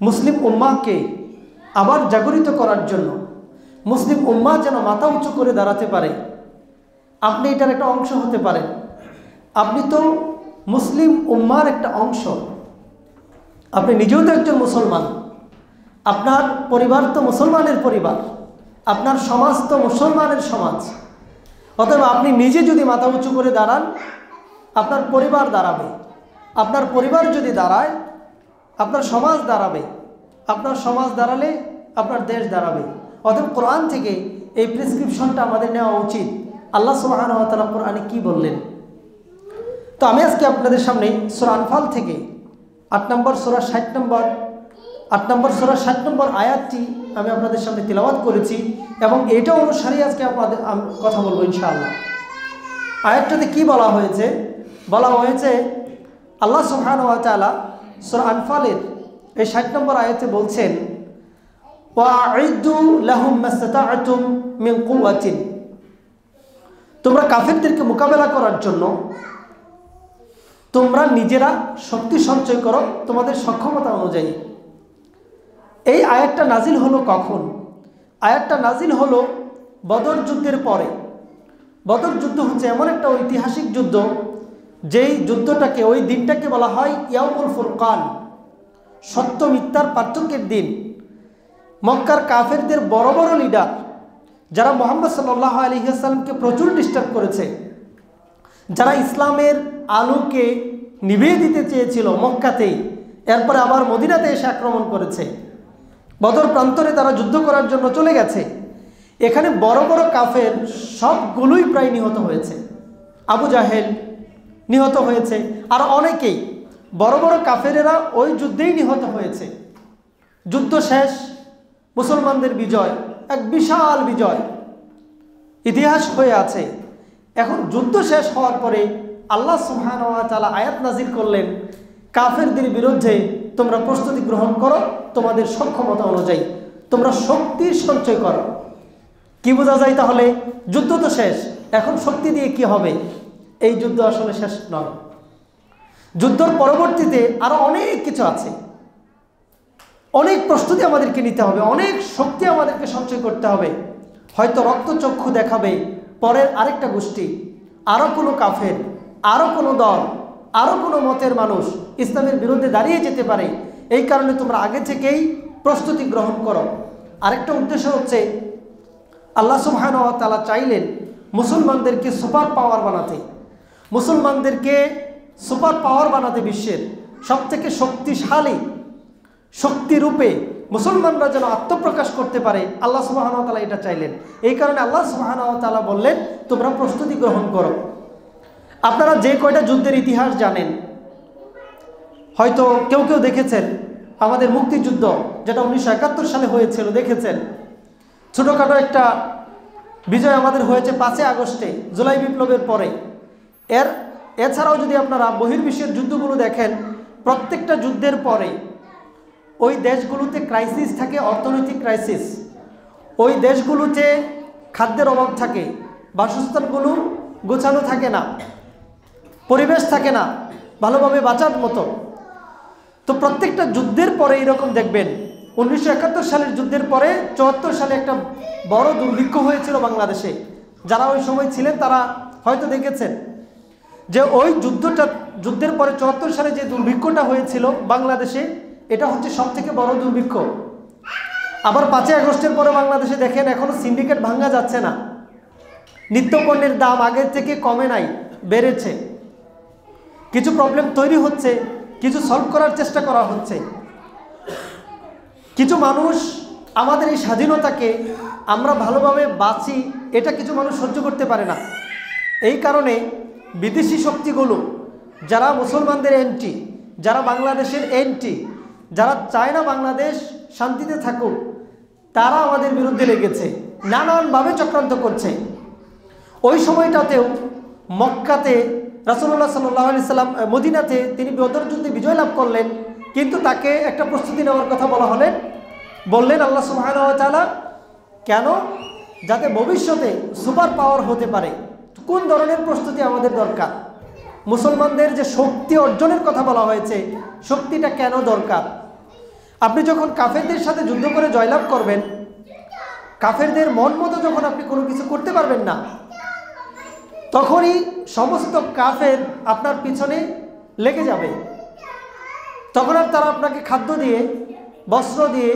মুসলিম উম্মাহকে আবার জাগরিত করার জন্য, মুসলিম উম্মাহ যেন মাথা উঁচু করে দাঁড়াতে পারে, আপনি এটার একটা অংশ হতে পারেন। আপনি তো মুসলিম উম্মার একটা অংশ, আপনি নিজেও তো একজন মুসলমান, আপনার পরিবার তো মুসলমানের পরিবার, আপনার সমাজ তো মুসলমানের সমাজ। অতএব আপনি নিজে যদি মাথা উঁচু করে দাঁড়ান, আপনার পরিবার দাঁড়াবে, আপনার পরিবার যদি দাঁড়ায় আপনার সমাজ দাঁড়াবে, আপনার সমাজ দাঁড়ালে আপনার দেশ দাঁড়াবে। অতএব কোরআন থেকে এই প্রেসক্রিপশনটা আমাদের নেওয়া উচিত। আল্লাহ সুবহানাহু ওয়া তাআলা কোরআনে কি বললেন? তো আমি আজকে আপনাদের সামনে সূরা আনফাল থেকে 8 নম্বর সূরা 60 নম্বর আয়াতটি আমি আপনাদের সামনে তিলাওয়াত করেছি এবং এটা অনুসারে আজকে আপনাদের কথা বলবো ইনশাআল্লাহ। আয়াতটাতে কি বলা হয়েছে? বলা হয়েছে আল্লাহ সুবহানাহু ওয়া তাআলা সূরা আনফালের এই 60 নম্বর আয়াতে বলছেন, ওয়া'ইদু লাহুম মাসতা'তুম মিন কুওয়াতিন, তোমরা কাফেরদেরকে মোকাবেলা করার জন্য তোমরা নিজেরা শক্তি সঞ্চয় করো তোমাদের সক্ষমতা অনুযায়ী। এই আয়াতটা নাজিল হলো কখন? আয়াতটা নাজিল হলো বদর যুদ্ধের পরে। বদর যুদ্ধ হচ্ছে এমন একটা ঐতিহাসিক যুদ্ধ, যেই যুদ্ধটাকে, ওই দিনটাকে বলা হয় ইয়াউমুল ফুরকান, সত্য মিথ্যার পার্থক্যের দিন। মক্কার কাফেরদের বড় বড় লিডার, যারা মুহাম্মদ সাল্লাল্লাহু আলাইহি ওয়াসাল্লামকে প্রচুর ডিস্টার্ব করেছে, যারা ইসলামের আলোকে নিভিয়ে দিতে চেয়েছিল মক্কাতেই, এরপরে আবার মদিনাতে এসে আক্রমণ করেছে, বদর প্রান্তরে তারা যুদ্ধ করার জন্য চলে গেছে। এখানে বড় বড় কাফের সবগুলোই প্রায় নিহত হয়েছে। আবু জাহেল নিহত হয়েছে, আর অনেকেই বড় বড় কাফেরেরা ওই যুদ্ধেই নিহত হয়েছে। যুদ্ধ শেষ, মুসলমানদের বিজয়, এক বিশাল বিজয়, ইতিহাস হয়ে আছে। এখন যুদ্ধ শেষ হওয়ার পরে আল্লাহ সুবহানাহু ওয়া তাআলা আয়াত নাজিল করলেন, কাফেরদের বিরুদ্ধে তোমরা প্রস্তুতি গ্রহণ করো তোমাদের সক্ষমতা অনুযায়ী, তোমরা শক্তি সঞ্চয় করো। কি বোঝা যায় তাহলে? যুদ্ধ তো শেষ, এখন শক্তি দিয়ে কি হবে? এই যুদ্ধ আসলে শেষ নয়, যুদ্ধের পরবর্তীতে আরো অনেক কিছু আছে, অনেক প্রস্তুতি আমাদেরকে নিতে হবে, অনেক শক্তি আমাদেরকে সঞ্চয় করতে হবে। হয়তো রক্তচক্ষু দেখাবে পরের আরেকটা গোষ্ঠী, আরো কোনো কাফের, আরো কোনো দল, আরো কোনো মতের মানুষ ইসলামের বিরুদ্ধে দাঁড়িয়ে যেতে পারে। এই কারণে তোমরা আগে থেকেই প্রস্তুতি গ্রহণ করো। আরেকটা উদ্দেশ্য হচ্ছে, আল্লাহ সুবহানাহু ওয়া তাআলা চাইলেন মুসলমানদেরকে সুপার পাওয়ার বানাতে, মুসলমানদেরকে সুপার পাওয়ার বানাতে, বিশ্বের সবথেকে শক্তিশালী শক্তিরূপে মুসলমানরা যেন আত্মপ্রকাশ করতে পারে। আল্লাহ সুবহানাহু ওয়া তাআলা এটা চাইলেন। এই কারণে আল্লাহ সুবহানাহু ওয়া তাআলা বললেন তোমরা প্রস্তুতি গ্রহণ করো। আপনারা যে কয়টা যুদ্ধের ইতিহাস জানেন, হয়তো কেউ কেউ দেখেছেন আমাদের মুক্তিযুদ্ধ, যেটা 1971 সালে হয়েছিল, দেখেছেন। ছোটোখাটো একটা বিজয় আমাদের হয়েছে 5 আগস্টে, জুলাই বিপ্লবের পরে। এছাড়াও যদি আপনারা বহির্বিশ্বের যুদ্ধগুলো দেখেন, প্রত্যেকটা যুদ্ধের পরে ওই দেশগুলোতে ক্রাইসিস থাকে, অর্থনৈতিক ক্রাইসিস। ওই দেশগুলোতে খাদ্যের অভাব থাকে, বাসস্থানগুলো গোছানো থাকে না, পরিবেশ থাকে না ভালোভাবে বাঁচার মতো। তো প্রত্যেকটা যুদ্ধের পরে এরকম দেখবেন। 1971 সালের যুদ্ধের পরে 74 সালে একটা বড় দুর্ভিক্ষ হয়েছিল বাংলাদেশে। যারা ওই সময় ছিলেন তারা হয়তো দেখেছেন যে ওই যুদ্ধের পরে 74 সালে যে দুর্ভিক্ষটা হয়েছিল বাংলাদেশে, এটা হচ্ছে সবথেকে বড় দুর্ভিক্ষ। আবার 5 আগস্টের পরে বাংলাদেশে দেখেন এখনো সিন্ডিকেট ভাঙা যাচ্ছে না, নিত্যপণ্যের দাম আগের থেকে কমে নাই, বেড়েছে। কিছু প্রবলেম তৈরি হচ্ছে, কিছু সলভ করার চেষ্টা করা হচ্ছে। কিছু মানুষ আমাদের এই স্বাধীনতাকে আমরা ভালোভাবে বাঁচি, এটা কিছু মানুষ সহ্য করতে পারে না। এই কারণে বিদেশি শক্তিগুলো, যারা মুসলমানদের এন্টি, যারা বাংলাদেশের এন্টি, যারা চায় না বাংলাদেশ শান্তিতে থাকুক, তারা আমাদের বিরুদ্ধে লেগেছে, নানানভাবে চক্রান্ত করছে। ওই সময়টাতেও মক্কাতে রাসূলুল্লাহ সাল্লাল্লাহু আলাইহি সাল্লাম, মদিনাতে তিনি বদর যুদ্ধে বিজয় লাভ করলেন, কিন্তু তাকে একটা প্রস্তুতি নেওয়ার কথা বললেন আল্লাহ সুবহানাহু ওয়া তাআলা। কেন? যাতে ভবিষ্যতে সুপার পাওয়ার হতে পারে। কোন ধরনের প্রস্তুতি আমাদের দরকার? মুসলমানদের যে শক্তি অর্জনের কথা বলা হয়েছে, শক্তিটা কেন দরকার? আপনি যখন কাফেরদের সাথে যুদ্ধ করে জয়লাভ করবেন, কাফেরদের মন মতো যখন আপনি কোনো কিছু করতে পারবেন না, তখনই সমস্ত কাফের আপনার পিছনে লেগে যাবে। তখন আর তারা আপনাকে খাদ্য দিয়ে, বস্ত্র দিয়ে,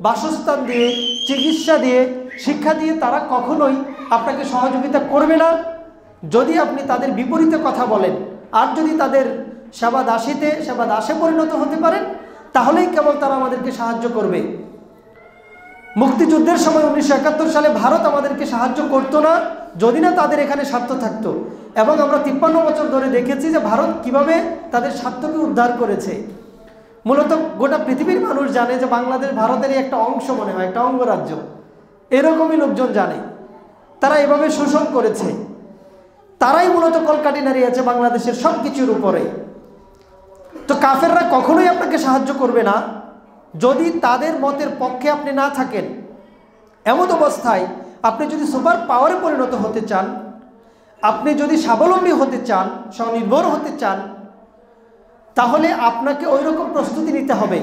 বাসস্থান দিয়ে, চিকিৎসা দিয়ে, শিক্ষা দিয়ে তারা কখনোই আপনাকে সহযোগিতা করবে না যদি আপনি তাদের বিপরীতে কথা বলেন। আর যদি তাদের সেবা দাসে পরিণত হতে পারেন, তাহলেই কেবল তারা আমাদেরকে সাহায্য করবে। মুক্তিযুদ্ধের সময় 1971 সালে ভারত আমাদেরকে সাহায্য করতো না যদি না তাদের এখানে স্বার্থ থাকতো। এবং আমরা 53 বছর ধরে দেখেছি যে ভারত কিভাবে তাদের স্বার্থকে উদ্ধার করেছে। মূলত গোটা পৃথিবীর মানুষ জানে যে বাংলাদেশ ভারতেরই একটা অংশ, মনে হয় একটা অঙ্গরাজ্য, এরকমই লোকজন জানে। তারা এভাবে শোষণ করেছে, তারাই মূলত কলকাঠি নাড়িয়েছে বাংলাদেশের সব কিছুর উপরে। তো কাফেররা কখনোই আপনাকে সাহায্য করবে না যদি তাদের মতের পক্ষে আপনি না থাকেন। এমন অবস্থায় আপনি যদি সুপার পাওয়ারে পরিণত হতে চান, আপনি যদি স্বাবলম্বী হতে চান, স্বনির্ভর হতে চান, তাহলে আপনাকে ওই রকম প্রস্তুতি নিতে হবে।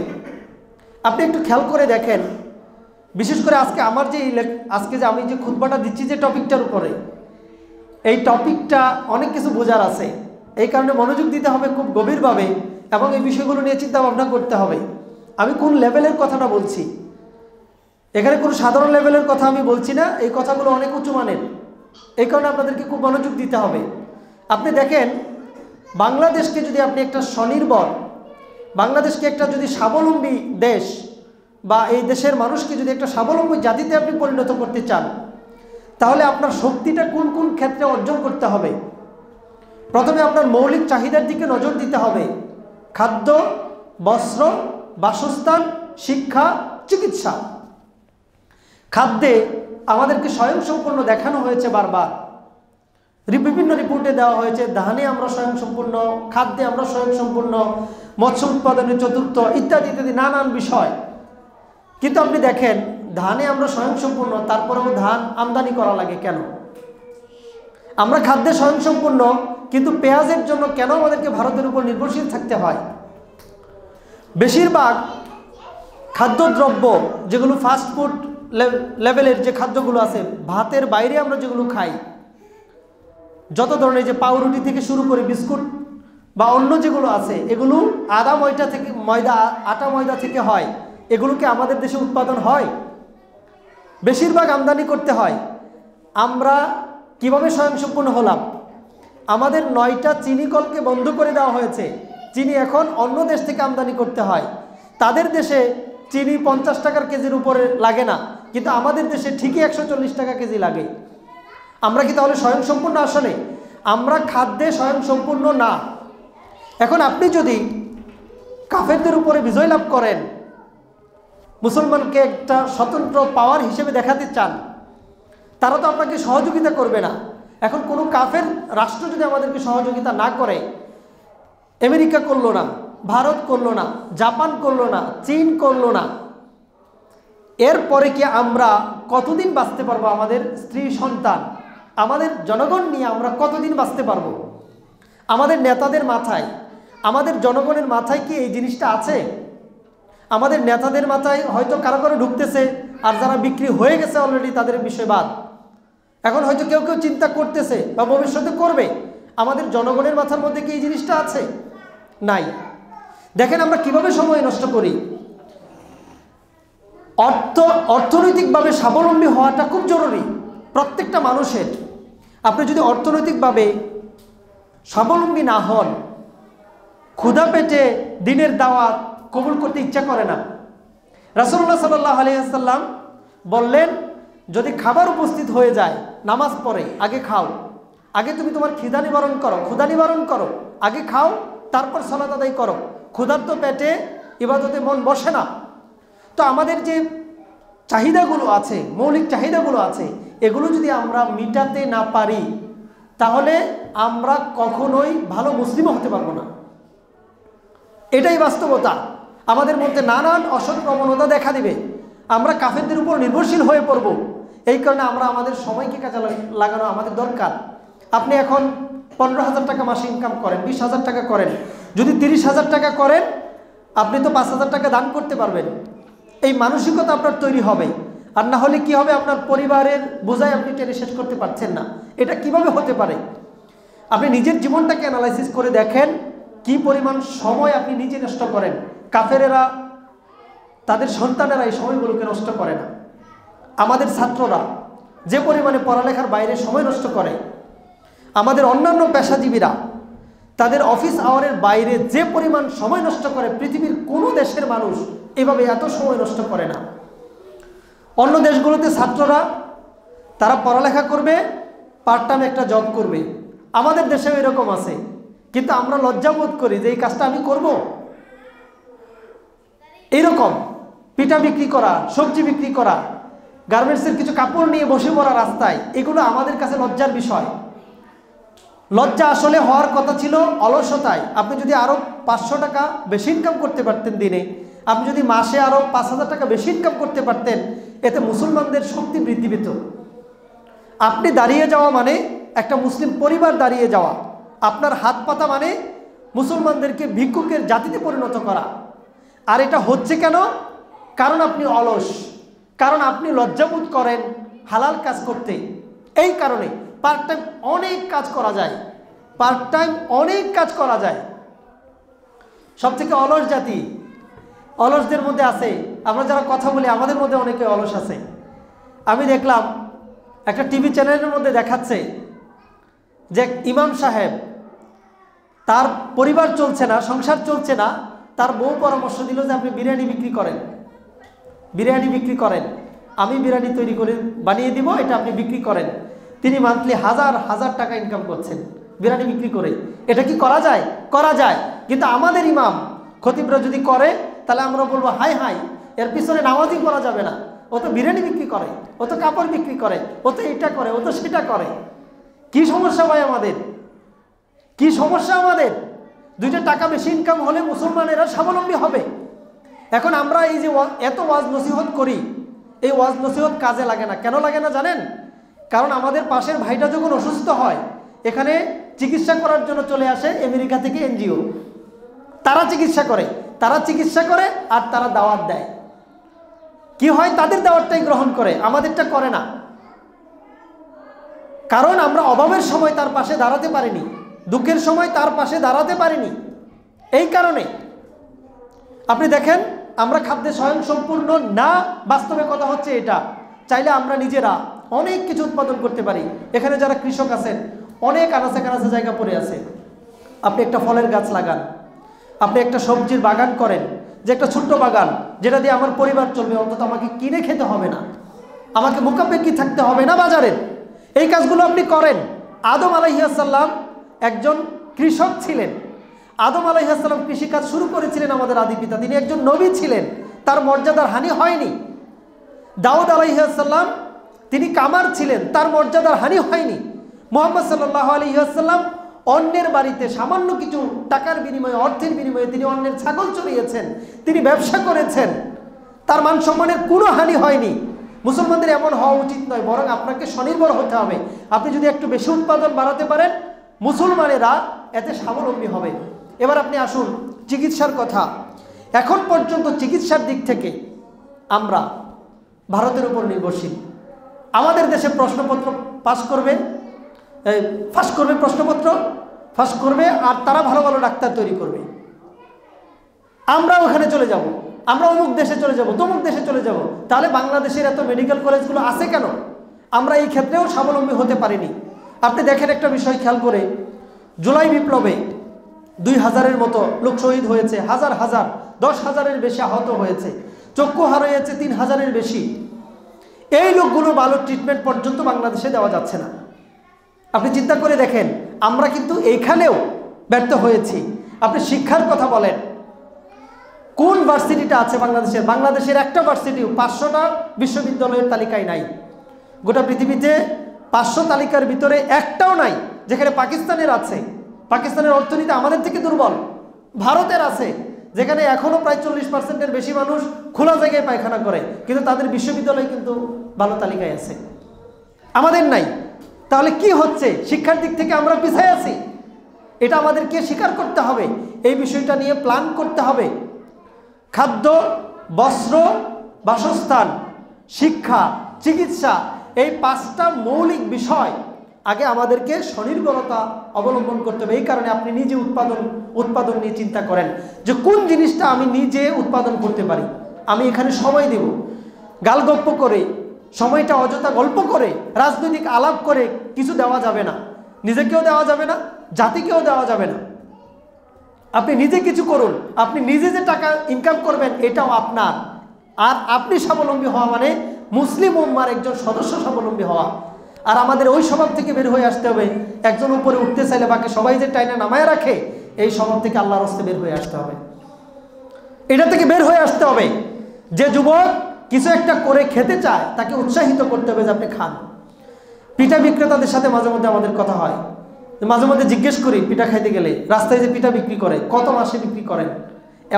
আপনি একটু খেয়াল করে দেখেন, বিশেষ করে আজকে যে আমি যে খুতবাটা দিচ্ছি যে টপিকটার উপরে, এই টপিকটা অনেক কিছু বোঝার আছে। এই কারণে মনোযোগ দিতে হবে খুব গভীরভাবে এবং এই বিষয়গুলো নিয়ে চিন্তা ভাবনা করতে হবে। আমি কোন লেভেলের কথাটা বলছি, এখানে কোনো সাধারণ লেভেলের কথা আমি বলছি না, এই কথাগুলো অনেক উঁচু মানের। এই কারণে আপনাদেরকে খুব মনোযোগ দিতে হবে। আপনি দেখেন, বাংলাদেশকে যদি আপনি একটা স্বনির্ভর, বাংলাদেশকে একটা যদি স্বাবলম্বী দেশ বা এই দেশের মানুষকে যদি একটা স্বাবলম্বী জাতিতে আপনি পরিণত করতে চান, তাহলে আপনার শক্তিটা কোন কোন ক্ষেত্রে অর্জন করতে হবে। প্রথমে আপনার মৌলিক চাহিদার দিকে নজর দিতে হবে। খাদ্য, বস্ত্র, বাসস্থান, শিক্ষা, চিকিৎসা। খাদ্যে আমাদেরকে স্বয়ংসম্পূর্ণ দেখানো হয়েছে বারবার, বিভিন্ন রিপোর্টে দেওয়া হয়েছে ধানে আমরা স্বয়ংসম্পূর্ণ, খাদ্যে আমরা স্বয়ংসম্পূর্ণ, মৎস্য উৎপাদনে চতুর্থ, ইত্যাদি ইত্যাদি নানান বিষয়। কিন্তু আপনি দেখেন, ধানে আমরা স্বয়ংসম্পূর্ণ, তারপরেও ধান আমদানি করা লাগে কেন? আমরা খাদ্যে স্বয়ংসম্পূর্ণ, কিন্তু পেঁয়াজের জন্য কেন আমাদেরকে ভারতের উপর নির্ভরশীল থাকতে হয়? বেশিরভাগ খাদ্যদ্রব্য যেগুলো ফাস্টফুড লেভেলের যে খাদ্যগুলো আছে, ভাতের বাইরে আমরা যেগুলো খাই, যত ধরনের যে পাউরুটি থেকে শুরু করে বিস্কুট বা অন্য যেগুলো আছে, এগুলো আটা ময়দা থেকে হয়। এগুলোকে আমাদের দেশে উৎপাদন হয়? বেশিরভাগ আমদানি করতে হয়। আমরা কিভাবে স্বয়ংসম্পূর্ণ হলাম? আমাদের 9টা চিনি কলকে বন্ধ করে দেওয়া হয়েছে। চিনি এখন অন্য দেশ থেকে আমদানি করতে হয়। তাদের দেশে চিনি 50 টাকার কেজির উপরে লাগে না, কিন্তু আমাদের দেশে ঠিকই 140 টাকা কেজি লাগে। আমরা কি তাহলে স্বয়ংসম্পূর্ণ? আসলে আমরা খাদ্যে স্বয়ংসম্পূর্ণ না। এখন আপনি যদি কাফেরদের উপরে বিজয় লাভ করেন, মুসলমানকে একটা স্বতন্ত্র পাওয়ার হিসেবে দেখাতে চান, তারা তো আপনাকে সহযোগিতা করবে না। এখন কোনো কাফের রাষ্ট্র যদি আমাদেরকে সহযোগিতা না করে, আমেরিকা করলো না, ভারত করলো না, জাপান করলো না, চীন করলো না, এরপরে কি আমরা কতদিন বাঁচতে পারবো? আমাদের স্ত্রী সন্তান, আমাদের জনগণ নিয়ে আমরা কতদিন বাঁচতে পারবো? আমাদের নেতাদের মাথায়, আমাদের জনগণের মাথায় কি এই জিনিসটা আছে? আমাদের নেতাদের মাথায় হয়তো কারো কারো ঢুকতেছে, আর যারা বিক্রি হয়ে গেছে অলরেডি তাদের বিষয় বাদ। এখন হয়তো কেউ কেউ চিন্তা করতেছে বা ভবিষ্যতে করবে। আমাদের জনগণের মাথার মধ্যে কি এই জিনিসটা আছে? নাই। দেখেন আমরা কিভাবে সময় নষ্ট করি। অর্থনৈতিকভাবে স্বাবলম্বী হওয়াটা খুব জরুরি প্রত্যেকটা মানুষের। আপনি যদি অর্থনৈতিকভাবে স্বাবলম্বী না হন, ক্ষুধা পেটে দিনের দাওয়াত কবুল করতে ইচ্ছা করে না। রাসূলুল্লাহ সাল্লাল্লাহু আলাইহি ওয়াসাল্লাম বললেন, যদি খাবার উপস্থিত হয়ে যায়, নামাজ পড়ে আগে খাও, আগে তুমি তোমার ক্ষুধা নিবারণ করো, আগে খাও, তারপর সালাত আদায় করো। ক্ষুধার্ত পেটে ইবাদতে মন বসে না। তো আমাদের যে চাহিদাগুলো আছে, মৌলিক চাহিদাগুলো আছে, এগুলো যদি আমরা মিটাতে না পারি, তাহলে আমরা কখনোই ভালো মুসলিম হতে পারবো না। এটাই বাস্তবতা। আমাদের মধ্যে নানান অসৎ প্রবণতা দেখা দিবে, আমরা কাফেরদের উপর নির্ভরশীল হয়ে পড়ব। এই কারণে আমরা আমাদের সময়কে কাজে লাগানো আমাদের দরকার। আপনি এখন 15,000 টাকা মাসে ইনকাম করেন, 20,000 টাকা করেন, যদি 30,000 টাকা করেন, আপনি তো 5,000 টাকা দান করতে পারবেন। এই মানসিকতা আপনার তৈরি হবে। আর না হলে কি হবে, আপনার পরিবারের বোঝায় আপনি টেনে শেষ করতে পারছেন না। এটা কিভাবে হতে পারে? আপনি নিজের জীবনটাকে অ্যানালাইসিস করে দেখেন কি পরিমাণ সময় আপনি নিজে নষ্ট করেন। কাফেরেরা তাদের সন্তানেরা এই সময়গুলোকে নষ্ট করে না। আমাদের ছাত্ররা যে পরিমাণে পড়ালেখার বাইরে সময় নষ্ট করে, আমাদের অন্যান্য পেশাজীবীরা তাদের অফিস আওয়ারের বাইরে যে পরিমাণ সময় নষ্ট করে, পৃথিবীর কোনো দেশের মানুষ এভাবে এত সময় নষ্ট করে না। অন্য দেশগুলোতে ছাত্ররা তারা পড়ালেখা করবে, পার্ট টাইম একটা জব করবে। আমাদের দেশেও এরকম আছে, কিন্তু আমরা লজ্জাবোধ করি যে এই কাজটা আমি করব। এইরকম পিঠা বিক্রি করা, সবজি বিক্রি করা, গার্মেন্টসের কিছু কাপড় নিয়ে বসে পড়া রাস্তায়, এগুলো আমাদের কাছে লজ্জার বিষয়। লজ্জা আসলে হওয়ার কথা ছিল অলসতায়। আপনি যদি আরও 500 টাকা বেশি ইনকাম করতে পারতেন দিনে, আপনি যদি মাসে আরও 5,000 টাকা বেশি ইনকাম করতে পারতেন, এতে মুসলমানদের শক্তি বৃদ্ধি পেত। আপনি দাঁড়িয়ে যাওয়া মানে একটা মুসলিম পরিবার দাঁড়িয়ে যাওয়া, আপনার হাত পাতা মানে মুসলমানদেরকে ভিক্ষুকের জাতিতে পরিণত করা। আর এটা হচ্ছে কেন? কারণ আপনি অলস, কারণ আপনি লজ্জাবোধ করেন হালাল কাজ করতে। এই কারণে পার্ট টাইম অনেক কাজ করা যায়, পার্ট টাইম অনেক কাজ করা যায়। সবথেকে অলস জাতি অলসদের মধ্যে আছে। আমরা যারা কথা বলি আমাদের মধ্যে অনেকে অলস আছে। আমি দেখলাম একটা টিভি চ্যানেলের মধ্যে দেখাচ্ছে যে ইমাম সাহেব, তার পরিবার চলছে না, সংসার চলছে না, তার বউ পরামর্শ দিল যে আপনি বিরিয়ানি বিক্রি করেন, বিরিয়ানি বিক্রি করেন, আমি বিরিয়ানি তৈরি করে বানিয়ে দিব, এটা আপনি বিক্রি করেন। তিনি মান্থলি হাজার হাজার টাকা ইনকাম করছেন বিরিয়ানি বিক্রি করে। এটা কি করা যায়? করা যায়। কিন্তু আমাদের ইমাম খতিবরা যদি করে তাহলে আমরা বলবো হাই হাই, এর পিছনে নামাজই করা যাবে না, ও তো বিরিয়ানি বিক্রি করে, ও তো কাপড় বিক্রি করে, ও তো এটা করে, ও তো সেটা করে। কি সমস্যা ভাই আমাদের? কি সমস্যা আমাদের? 2টা টাকা বেশি ইনকাম হলে মুসলমানেরা স্বাবলম্বী হবে। এখন আমরা এই যে এত ওয়াজ নসিহত করি, এই ওয়াজ নসিহত কাজে লাগে না। কেন লাগে না জানেন? কারণ আমাদের পাশের ভাইটা যখন অসুস্থ হয়, এখানে চিকিৎসা করার জন্য চলে আসে আমেরিকা থেকে এনজিও, তারা চিকিৎসা করে, আর তারা দাওয়াত দেয়। কি হয়? তাদের দাওয়াতটাই গ্রহণ করে, আমাদেরটা করে না। কারণ আমরা অভাবের সময় তার পাশে দাঁড়াতে পারিনি, দুঃখের সময় তার পাশে দাঁড়াতে পারিনি। এই কারণে আপনি দেখেন আমরা খাদ্যে স্বয়ংসম্পূর্ণ না। বাস্তবে কথা হচ্ছে এটা, চাইলে আমরা নিজেরা অনেক কিছু উৎপাদন করতে পারি। এখানে যারা কৃষক আছেন, অনেক আনাচে কানাচে জায়গা পড়ে আছে। আপনি একটা ফলের গাছ লাগান, আপনি একটা সবজির বাগান করেন, যে একটা ছোট্ট বাগান যেটা দিয়ে আমার পরিবার চলবে, অন্তত আমাকে কিনে খেতে হবে না, আমাকে মুখাপেক্ষি থাকতে হবে না বাজারের। এই কাজগুলো আপনি করেন। আদম আলাইহিস সালাম একজন কৃষক ছিলেন। আদম আলাইহিস সালাম কৃষিকাজ শুরু করেছিলেন আমাদের আদি পিতা, তিনি একজন নবী ছিলেন, তার মর্যাদার হানি হয়নি। দাউদ আলাইহিস সালাম তিনি কামার ছিলেন, তার মর্যাদার হানি হয়নি। মুহাম্মদ সাল্লাল্লাহু আলাইহি ওয়াসাল্লাম অন্যের বাড়িতে সামান্য কিছু টাকার বিনিময়ে, অর্থের বিনিময়ে তিনি অন্যের ছাগল চড়িয়েছেন, তিনি ব্যবসা করেছেন, তার মান সম্মানের কোনো হানি হয়নি। মুসলমানদের এমন হওয়া উচিত নয়, বরং আপনাকে স্বনির্ভর হতে হবে। আপনি যদি একটু বেশি উৎপাদন বাড়াতে পারেন, মুসলমানেরা এতে স্বাবলম্বী হবে। এবার আপনি আসুন চিকিৎসার কথা। এখন পর্যন্ত চিকিৎসার দিক থেকে আমরা ভারতের উপর নির্ভরশীল। আমাদের দেশে প্রশ্নপত্র ফাঁস করবে প্রশ্নপত্র ফাঁস করবে, আর তারা ভালো ভালো ডাক্তার তৈরি করবে। আমরা ওখানে চলে যাব, আমরা অমুক দেশে চলে যাব, তমুক দেশে চলে যাব। তাহলে বাংলাদেশের এত মেডিকেল কলেজগুলো আছে কেন? আমরা এই ক্ষেত্রেও স্বাবলম্বী হতে পারিনি। আপনি দেখেন একটা বিষয় খেয়াল করে, জুলাই বিপ্লবে 2000-এর মতো লোক শহীদ হয়েছে, হাজার হাজার 10,000-এর বেশি আহত হয়েছে, চক্ষু হারিয়েছে 3,000-এর বেশি। এই লোকগুলো ভালো ট্রিটমেন্ট পর্যন্ত বাংলাদেশে দেওয়া যাচ্ছে না। আপনি চিন্তা করে দেখেন, আমরা কিন্তু এইখানেও ব্যর্থ হয়েছি। আপনি শিক্ষার কথা বলেন, কোন ভার্সিটিটা আছে বাংলাদেশের? বাংলাদেশের একটা ভার্সিটিও 500টা বিশ্ববিদ্যালয়ের তালিকায় নাই। গোটা পৃথিবীতে 500 তালিকার ভিতরে একটাও নাই যেখানে পাকিস্তানের আছে। পাকিস্তানের অর্থনীতি আমাদের থেকে দুর্বল। ভারতের আছে, যেখানে এখনও প্রায় 40%-এর বেশি মানুষ খোলা জায়গায় পায়খানা করে, কিন্তু তাদের বিশ্ববিদ্যালয় কিন্তু ভালো তালিকায় আছে, আমাদের নাই। তাহলে কি হচ্ছে? শিক্ষার দিক থেকে আমরা পিছিয়ে আছি। এটা আমাদেরকে স্বীকার করতে হবে, এই বিষয়টা নিয়ে প্ল্যান করতে হবে। খাদ্য, বস্ত্র, বাসস্থান, শিক্ষা, চিকিৎসা, এই 5টা মৌলিক বিষয় আগে আমাদেরকে স্বনির্ভরতা অবলম্বন করতে হবে। এই কারণে আপনি নিজে উৎপাদন নিয়ে চিন্তা করেন যে কোন জিনিসটা আমি নিজে উৎপাদন করতে পারি। আমি এখানে সময় দেব, গালগপ্প করে, সময়টা অযথা গল্প করে, রাজনৈতিক আলাপ করে কিছু দেওয়া যাবে না, নিজেকেও দেওয়া যাবে না, জাতিকেও দেওয়া যাবে না। আপনি নিজে কিছু করুন, আপনি নিজে যে টাকা ইনকাম করবেন এটাও আপনার। আর আপনি স্বাবলম্বী হওয়া মানে মুসলিম উম্মার একজন সদস্য স্বাবলম্বী হওয়া। আর আমাদের ওই স্বভাব থেকে বের হয়ে আসতে হবে, একজন উপরে উঠতে চাইলে বাকি সবাই যে টাইনা নামায় রাখে, এই স্বভাব থেকে আল্লাহর রাস্তে বের হয়ে আসতে হবে। এটা থেকে বের হয়ে আসতে হবে। যে যুবক কিছু একটা করে খেতে চায় তাকে উৎসাহিত করতে হবে যে আপনি খান। পিঠা বিক্রেতাদের সাথে মাঝে মধ্যে আমাদের কথা হয়, মাঝে মধ্যে জিজ্ঞেস করি পিঠা খাইতে গেলে, রাস্তায় যে পিঠা বিক্রি করে কত মাসে বিক্রি করেন?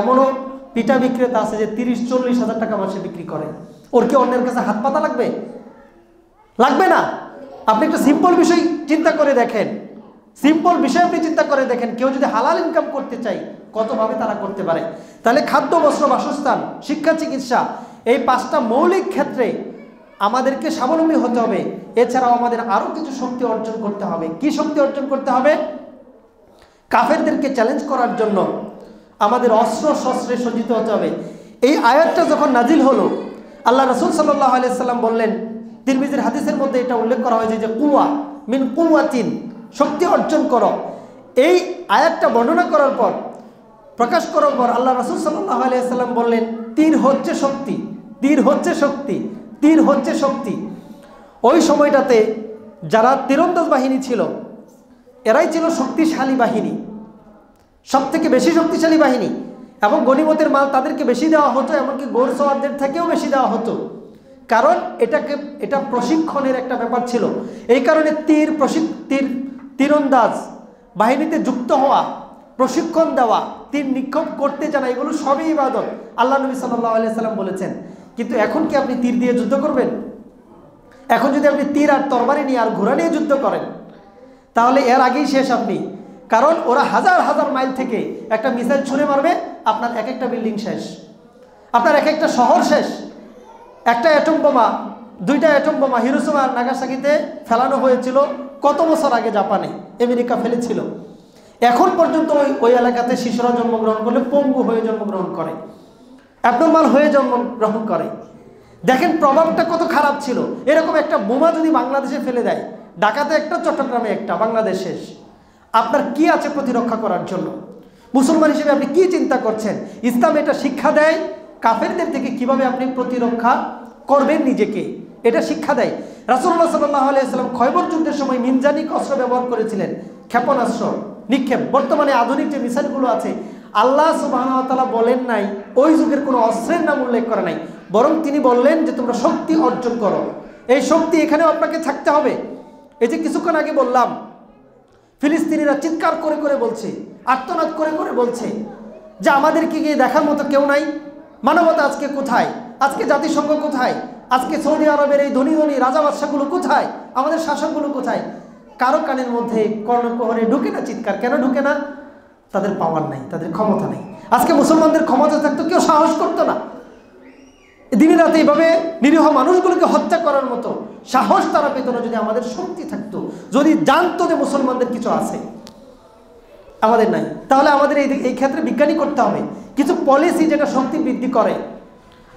এমনও পিঠা বিক্রেতা আছে যে 30-40 হাজার টাকা মাসে বিক্রি করে। ওর কি অন্যের কাছে হাত পাতা লাগবে? লাগবে না। আপনি একটা সিম্পল বিষয় চিন্তা করে দেখেন, সিম্পল বিষয় আপনি চিন্তা করে দেখেন, কেউ যদি হালাল ইনকাম করতে চায় কতভাবে তারা করতে পারে। তাহলে খাদ্য, বস্ত্র, বাসস্থান, শিক্ষা, চিকিৎসা, এই 5টা মৌলিক ক্ষেত্রে আমাদেরকে স্বাবলম্বী হতে হবে। এছাড়াও আমাদের আরও কিছু শক্তি অর্জন করতে হবে। কি শক্তি অর্জন করতে হবে? কাফেরদেরকে চ্যালেঞ্জ করার জন্য আমাদের অস্ত্র শস্ত্রে সজ্জিত হতে হবে। এই আয়াতটা যখন নাজিল হলো, আল্লাহ রাসূল সাল্লাল্লাহু আলাইহি সাল্লাম বললেন, তিরমিজির হাদিসের মধ্যে এটা উল্লেখ করা হয়েছে যে কুওয়া মিন কুওয়াতিন, শক্তি অর্জন করো। এই আয়াতটা বর্ণনা করার পর, প্রকাশ করার পর আল্লাহ রাসূল সাল্লাল্লাহু আলাইহি সাল্লাম বললেন, তীর হচ্ছে শক্তি, তীর হচ্ছে শক্তি, তীর হচ্ছে শক্তি। ওই সময়টাতে যারা তীরন্দাজ বাহিনী ছিল এরাই ছিল শক্তিশালী বাহিনী, সবথেকে বেশি শক্তিশালী বাহিনী, এবং গনিমতের মাল তাদেরকে বেশি দেওয়া হতো, এমনকি ঘোড়সওয়ারদের থেকেও বেশি দেওয়া হতো। কারণ এটা প্রশিক্ষণের একটা ব্যাপার ছিল। এই কারণে তীরন্দাজ বাহিনীতে যুক্ত হওয়া, প্রশিক্ষণ দেওয়া, তীর নিক্ষেপ করতে জানা, এগুলো সবই ইবাদত। আল্লাহ নবী সাল্লাল্লাহু আলাইহি সাল্লাম বলেছেন। কিন্তু এখন কি আপনি তীর দিয়ে যুদ্ধ করবেন? এখন যদি আপনি তীর আর তরবারি নিয়ে আর ঘোড়া নিয়ে যুদ্ধ করেন তাহলে এর আগেই শেষ আপনি। কারণ ওরা হাজার হাজার মাইল থেকে একটা মিসাইল ছুঁড়ে মারবে, আপনার এক একটা বিল্ডিং শেষ, আপনার এক একটা শহর শেষ। একটা অ্যাটম বোমা, 2টা অ্যাটম বোমা হিরোশিমা আর নাগাসাকিতে ফেলানো হয়েছিল কত বছর আগে, জাপানে, আমেরিকা ফেলেছিল। এখন পর্যন্ত ওই এলাকাতে শিশুরা জন্মগ্রহণ করলে পঙ্গু হয়ে জন্মগ্রহণ করে, অ্যাবনর্মাল হয়ে জন্মগ্রহণ করে। দেখেন প্রভাবটা কত খারাপ ছিল। এরকম একটা বোমা যদি বাংলাদেশে ফেলে দেয়, ঢাকাতে একটা, চট্টগ্রামে একটা, বাংলাদেশ শেষ। আপনার কি আছে প্রতিরক্ষা করার জন্য? মুসলমান হিসেবে আপনি কি চিন্তা করছেন? ইসলাম এটা শিক্ষা দেয় কাফেরদের থেকে কিভাবে আপনি প্রতিরক্ষা করবেন নিজেকে, এটা শিক্ষা দেয়। রাসূলুল্লাহ সাল্লাল্লাহু আলাইহি ওয়াসাল্লাম খয়বর যুদ্ধের সময় মিনজানিক অস্ত্র ব্যবহার করেছিলেন, ক্ষেপণাস্ত্র নিক্ষেপ। বর্তমানে আধুনিক যে মিসাইলগুলো আছে, আল্লাহ সুবহানাহু ওয়া তাআলা বলেন নাই, ওই যুগের কোনো অস্ত্রের নাম উল্লেখ করে নাই, বরং তিনি বললেন যে তোমরা শক্তি অর্জন করো। এই শক্তি এখানেও আপনাকে থাকতে হবে। এই যে কিছুক্ষণ আগে বললাম, ফিলিস্তিনিরা চিৎকার করে করে বলছে, আর্তনাদ করে করে বলছে যে আমাদেরকে গিয়ে দেখার মতো কেউ নাই, মানবতা আজকে কোথায়, আজকে জাতিসংঘ কোথায়, আজকে সৌদি আরবের এই ধনী ধনী রাজা বাদশাগুলো কোথায়, আমাদের শাসকগুলো কোথায়? কারো কানের মধ্যে কর্ণকুহরে ঢুকে না চিৎকার। কেন ঢুকে না? তাদের পাওয়ার নাই, তাদের ক্ষমতা নেই। আজকে মুসলমানদের ক্ষমতা থাকতো কেউ সাহস করতো না দিনে রাতে এইভাবে নিরীহ মানুষগুলোকে হত্যা করার মতো সাহস তারা পেত না যদি আমাদের শক্তি থাকতো, যদি জানতো যে মুসলমানদের কিছু আছে, আমাদের নাই। তাহলে আমাদের এই ক্ষেত্রে বিজ্ঞানী করতে হবে কিছু পলিসি যেটা শক্তি বৃদ্ধি করে।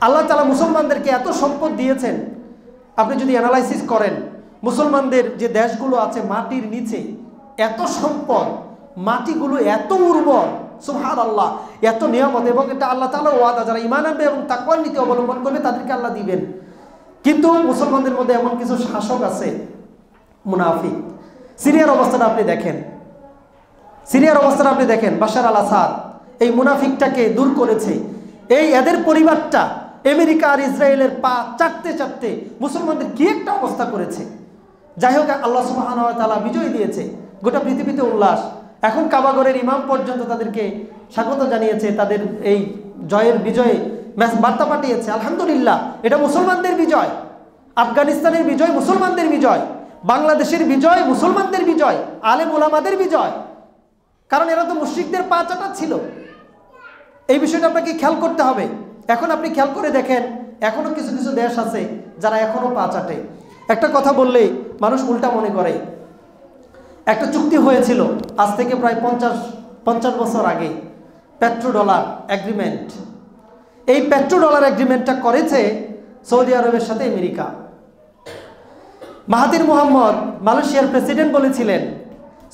আল্লাহ তাআলা মুসলমানদেরকে এত সম্পদ দিয়েছেন, আপনি যদি অ্যানালাইসিস করেন, মুসলমানদের যে দেশগুলো আছে মাটির নিচে এত সম্পদ, মাটিগুলো এত উর্বর, সুবহানাল্লাহ, এত নিয়ামত, এবং এটা আল্লাহ তাআলা ওয়াদা, যারা ঈমান আনবে এবং তাকওয়ার নীতি অবলম্বন করবে তাদেরকে আল্লাহ দিবেন। কিন্তু মুসলমানদের মধ্যে এমন কিছু শাসক আছে মুনাফিক। সিরিয়ার অবস্থাটা আপনি দেখেন, সিরিয়ার অবস্থাটা আপনি দেখেন। বাশার আল আসাদ এই মুনাফিকটাকে দূর করেছে। এদের পরিবারটা আমেরিকা আর ইসরায়েলের পা চাটতে চাটতে মুসলমানদের কি একটা অবস্থা করেছে। যাই হোক, আল্লাহ সুবহানাহু ওয়া তাআলা বিজয় দিয়েছে, গোটা পৃথিবীতে উল্লাস। এখন কাবাগরের ইমাম পর্যন্ত তাদেরকে স্বাগত জানিয়েছে, তাদের এই জয়ের বিজয়ে বার্তা পাঠিয়েছে। আলহামদুলিল্লাহ, এটা মুসলমানদের বিজয়। আফগানিস্তানের বিজয় মুসলমানদের বিজয়, বাংলাদেশের বিজয় মুসলমানদের বিজয়, আলেম ওলামাদের বিজয়। কারণ এরা তো মুশরিকদের পা চাটাচ্ছিল। এই বিষয়টা আপনাকে খেয়াল করতে হবে। এখন আপনি খেয়াল করে দেখেন, এখনও কিছু কিছু দেশ আছে যারা এখনও পা চাটে। একটা কথা বললেই মানুষ উল্টা মনে করে। একটা চুক্তি হয়েছিল আজ থেকে প্রায় 50 বছর আগে, পেট্রো ডলার এগ্রিমেন্ট। এই পেট্রো ডলার এগ্রিমেন্টটা করেছে সৌদি আরবের সাথে আমেরিকা। মাহাথির মোহাম্মদ মালয়েশিয়ার প্রেসিডেন্ট বলেছিলেন,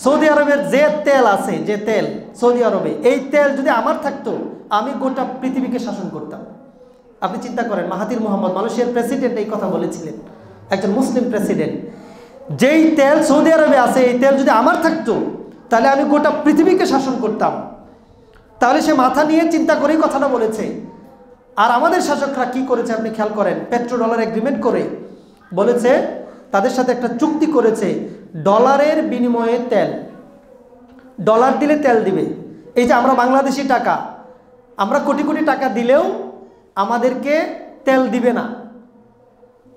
সৌদি আরবের যে তেল আছে, যে তেল সৌদি আরবে, এই তেল যদি আমার থাকতো আমি গোটা পৃথিবীকে শাসন করতাম। আপনি চিন্তা করেন, মাহাথির মোহাম্মদ মালয়েশিয়ার প্রেসিডেন্ট এই কথা বলেছিলেন, একজন মুসলিম প্রেসিডেন্ট। যেই তেল সৌদি আরবে আছে, এই তেল যদি আমার থাকতো তাহলে আমি গোটা পৃথিবীকে শাসন করতাম। তাহলে সে মাথা নিয়ে চিন্তা করেই কথাটা বলেছে। আর আমাদের শাসকরা কি করেছে আপনি খেয়াল করেন, পেট্রো ডলার এগ্রিমেন্ট করে বলেছে, তাদের সাথে একটা চুক্তি করেছে, ডলারের বিনিময়ে তেল, ডলার দিলে তেল দিবে। এই যে আমরা বাংলাদেশি টাকা, আমরা কোটি কোটি টাকা দিলেও আমাদেরকে তেল দিবে না,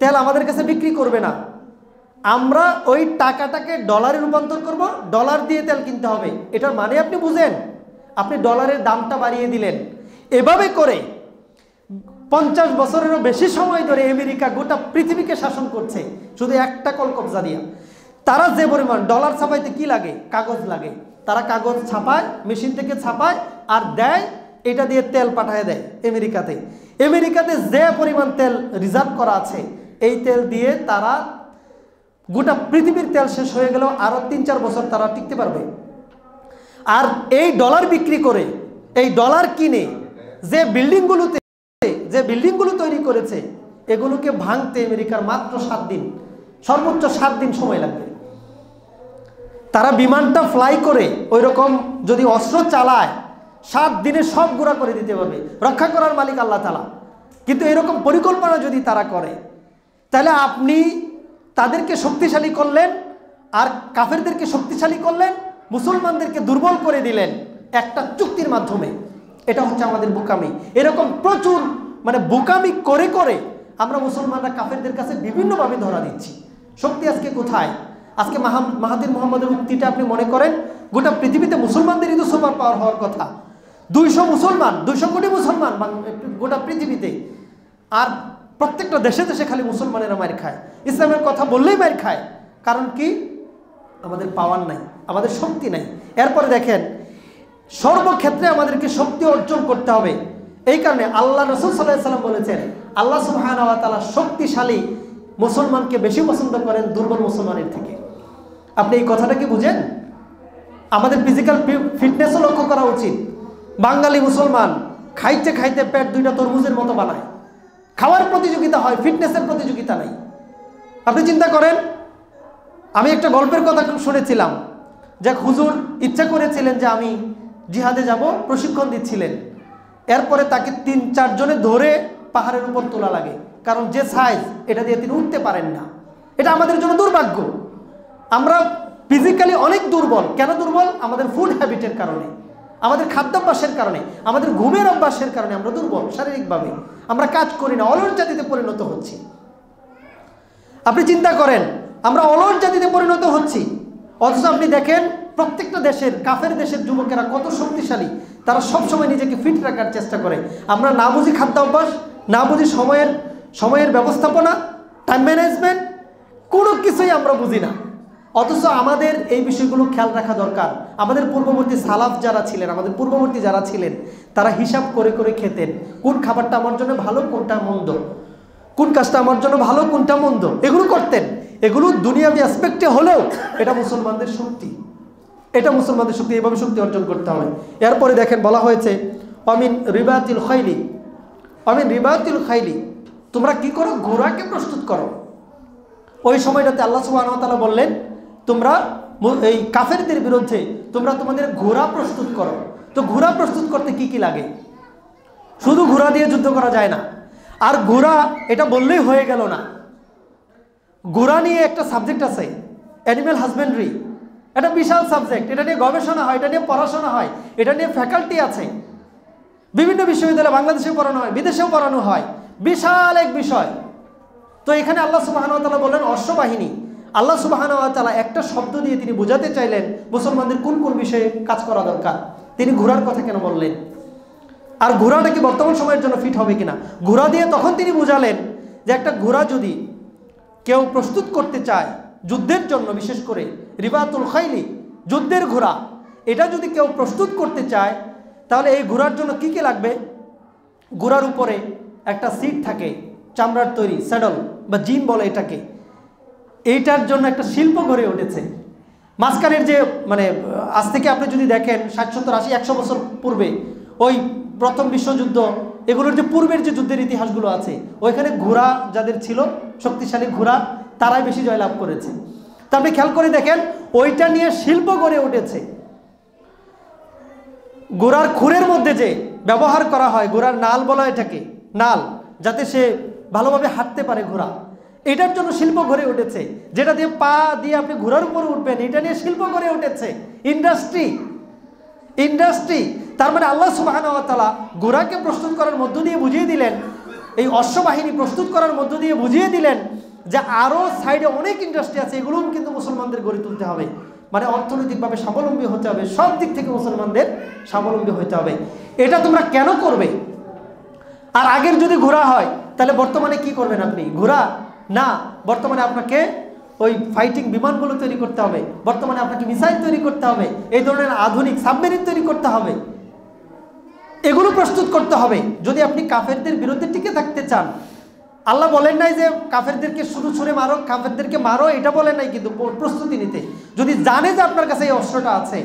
তেল আমাদের কাছে বিক্রি করবে না। আমরা ওই টাকাটাকে ডলারে রূপান্তর করব, ডলার দিয়ে তেল কিনতে হবে। এটার মানে আপনি বুঝেন, আপনি ডলারের দামটা বাড়িয়ে দিলেন। এভাবে করে 50 বছরেরও বেশি সময় ধরে আমেরিকা গোটা পৃথিবীকে শাসন করছে শুধু একটা কলকবজা দিয়া। তারা যে পরিমাণ ডলার ছাপাইতে কি লাগে, কাগজ লাগে, তারা কাগজ ছাপায়, মেশিন থেকে ছাপায় আর দেয়, এটা দিয়ে তেল পাঠায় দেয় আমেরিকাতে। আমেরিকাতে যে পরিমাণ তেল রিজার্ভ করা আছে, এই তেল দিয়ে তারা গোটা পৃথিবীর তেল শেষ হয়ে গেলেও আরও 3-4 বছর তারা টিকতে পারবে। আর এই ডলার বিক্রি করে, এই ডলার কিনে যে বিল্ডিংগুলো তৈরি করেছে, এগুলোকে ভাঙতে আমেরিকার মাত্র 7 দিন, সর্বোচ্চ 7 দিন সময় লাগবে। তারা বিমানটা ফ্লাই করে ওই রকম যদি অস্ত্র চালায়, 7 দিনে সব গুঁড়া করে দিতে পারবে। রক্ষা করার মালিক আল্লাহ তাআলা। কিন্তু এরকম পরিকল্পনা যদি তারা করে, তাহলে আপনি তাদেরকে শক্তিশালী করলেন আর কাফেরদেরকে শক্তিশালী করলেন, মুসলমানদেরকে দুর্বল করে দিলেন একটা চুক্তির মাধ্যমে। এটা হচ্ছে আমাদের বোকামি। এরকম প্রচুর বোকামি করে করে আমরা মুসলমানরা কাফেরদের কাছে বিভিন্নভাবে ধরা দিচ্ছি। শক্তি আজকে কোথায়? আজকে মাহাথির মোহাম্মদের উক্তিটা আপনি মনে করেন, গোটা পৃথিবীতে মুসলমানদেরই তো সুপার পাওয়ার হওয়ার কথা। 200 কোটি মুসলমান গোটা পৃথিবীতে, আর প্রত্যেকটা দেশে দেশে খালি মুসলমানেরা মার খায়। ইসলামের কথা বললেই মার খায়। কারণ কি? আমাদের পাওয়ার নাই, আমাদের শক্তি নাই। এরপরে দেখেন, সর্বক্ষেত্রে আমাদেরকে শক্তি অর্জন করতে হবে। এই কারণে আল্লাহ রাসূল সাল্লাল্লাহু আলাইহি ওয়াসাল্লাম বলেছেন, আল্লাহ সুবহানাহু ওয়া তাআলা শক্তিশালী মুসলমানকে বেশি পছন্দ করেন দুর্বল মুসলমানের থেকে। আপনি এই কথাটা কি বুঝেন? আমাদের ফিজিক্যাল ফিটনেসও লক্ষ্য করা উচিত। বাঙালি মুসলমান খাইতে খাইতে পেট 2টা তরমুজের মতো বানায়। খাওয়ার প্রতিযোগিতা হয়, ফিটনেসের প্রতিযোগিতা নাই। আপনি চিন্তা করেন, আমি একটা গল্পের কথা শুনেছিলাম যে হুজুর ইচ্ছা করেছিলেন যে আমি জিহাদে যাব, প্রশিক্ষণ দিচ্ছিলেন। এরপরে তাকে 3-4 জনে ধরে পাহাড়ের উপর তোলা লাগে, কারণ যে সাইজ, এটা দিয়ে তিনি উঠতে পারেন না। এটা আমাদের জন্য দুর্ভাগ্য। আমরা ফিজিক্যালি অনেক দুর্বল। কেন দুর্বল? আমাদের ফুড হ্যাবিটের কারণে, আমাদের খাদ্যাভ্যাসের কারণে, আমাদের ঘুমের অভ্যাসের কারণে আমরা দুর্বল শারীরিকভাবে। আমরা কাজ করি না, অলস জাতিতে পরিণত হচ্ছি। আপনি চিন্তা করেন, আমরা অলস জাতিতে পরিণত হচ্ছি। অথচ আপনি দেখেন প্রত্যেকটা দেশের, কাফের দেশের যুবকেরা কত শক্তিশালী। তারা সবসময় নিজেকে ফিট রাখার চেষ্টা করে। আমরা না বুঝি খাদ্যাভ্যাস, না বুঝি সময়ের ব্যবস্থাপনা, টাইম ম্যানেজমেন্ট, কোনো কিছুই আমরা বুঝি না। অথচ আমাদের এই বিষয়গুলো খেয়াল রাখা দরকার। আমাদের পূর্ববর্তী সালাফ যারা ছিলেন, আমাদের পূর্ববর্তী যারা ছিলেন, তারা হিসাব করে করে খেতেন, কোন খাবারটা আমার জন্য ভালো, কোনটা মন্দ, কোন কাজটা আমার জন্য ভালো, কোনটা মন্দ, এগুলো করতেন। এগুলো দুনিয়াবি অ্যাসপেক্টে হলেও এটা মুসলমানদের শক্তি, এটা মুসলমানদের শক্তি। এইভাবে শক্তি অর্জন করতে হবে। এরপরে দেখেন বলা হয়েছে, অমিন রিবাতিল খাইলি, তোমরা কি করো? ঘোড়াকে প্রস্তুত করো। ওই সময়টাতে আল্লাহ সুবহানাহু ওয়া তাআলা বললেন, তোমরা এই কাফেরদের বিরুদ্ধে তোমরা তোমাদের ঘোড়া প্রস্তুত করো। তো ঘোড়া প্রস্তুত করতে কি কি লাগে? শুধু ঘোড়া দিয়ে যুদ্ধ করা যায় না। আর ঘোড়া এটা বললেই হয়ে গেল না। ঘোড়া নিয়ে একটা সাবজেক্ট আছে, অ্যানিম্যাল হাজবেন্ডারি। এটা বিশাল সাবজেক্ট, এটা নিয়ে গবেষণা হয়, এটা নিয়ে পড়াশোনা হয়, এটা নিয়ে ফ্যাকাল্টি আছে। বিভিন্ন বিশ্ববিদ্যালয়ে বাংলাদেশেও পড়ানো হয়, বিদেশেও পড়ানো হয়। বিশাল এক বিষয়। তো এখানে আল্লাহ সুবহানাহু ওয়া তাআলা বললেন অশ্ববাহিনী। আল্লাহ সুবহানাহু ওয়া তাআলা একটা শব্দ দিয়ে তিনি বোঝাতে চাইলেন মুসলমানদের কোন কোন বিষয়ে কাজ করা দরকার। তিনি ঘোড়ার কথা কেন বললেন? আর ঘোড়াটা কি বর্তমান সময়ের জন্য ফিট হবে কিনা। ঘোড়া দিয়ে তখন তিনি বুঝালেন যে একটা ঘোড়া যদি কেউ প্রস্তুত করতে চায় যুদ্ধের জন্য, বিশেষ করে রিবাতুল খাইলি, যুদ্ধের ঘোড়া, এটা যদি কেউ প্রস্তুত করতে চায় তাহলে এই ঘোড়ার জন্য কি কি লাগবে। ঘোড়ার উপরে একটা সিট থাকে, চামড়ার তৈরি, স্যাডল বা জিন বলে এটাকে। এইটার জন্য একটা শিল্প গড়ে উঠেছে। মাঝখানের যে মানে আজ থেকে আপনি যদি দেখেন 60, 70, 80, 100 বছর পূর্বে ওই প্রথম বিশ্বযুদ্ধ, এগুলোর যে পূর্বের যে যুদ্ধের ইতিহাসগুলো আছে, ওইখানে ঘোড়া যাদের ছিল, শক্তিশালী ঘোড়া, তারাই বেশি জয়লাভ করেছে। তা আপনি খেয়াল করে দেখেন ওইটা নিয়ে শিল্প গড়ে উঠেছে। ঘোড়ার খুরের মধ্যে যে ব্যবহার করা হয়, ঘোড়ার নাল বলা এটাকে, নাল, যাতে সে ভালোভাবে হাঁটতে পারে ঘোড়া, এটার জন্য শিল্প গড়ে উঠেছে। যেটা দিয়ে পা দিয়ে আপনি ঘোড়ার উপরে উঠবেন, এটা নিয়ে শিল্প গড়ে উঠেছে, ইন্ডাস্ট্রি। তার মানে আল্লাহ সুবহানাহু ওয়া তাআলা ঘোড়াকে প্রস্তুত করার মধ্য দিয়ে বুঝিয়ে দিলেন, এই অশ্ববাহিনী প্রস্তুত করার মধ্য দিয়ে বুঝিয়ে দিলেন যে আরও সাইডে অনেক ইন্ডাস্ট্রি আছে, এগুলোও কিন্তু মুসলমানদের গড়ে তুলতে হবে। মানে অর্থনৈতিকভাবে স্বাবলম্বী হতে হবে, সব দিক থেকে মুসলমানদের স্বাবলম্বী হতে হবে। এটা তোমরা কেন করবে? আর আগের যদি ঘোড়া হয় তাহলে বর্তমানে কি করবেন আপনি? ঘোড়া না, বর্তমানে আপনাকে ওই ফাইটিং বিমানগুলো তৈরি করতে হবে, বর্তমানে আপনাকে মিসাইল তৈরি করতে হবে, এই ধরনের আধুনিক সাবমেরিন তৈরি করতে হবে, এগুলো প্রস্তুত করতে হবে যদি আপনি কাফেরদের বিরুদ্ধে টিকে থাকতে চান। আল্লাহ বলেন নাই যে কাফেরদেরকে শুধু ছুঁড়ে মারো, কাফেরদেরকে মারো, এটা বলেন নাই, কিন্তু প্রস্তুতি নিতে। যদি জানে যে আপনার কাছে এই অস্ত্রটা আছে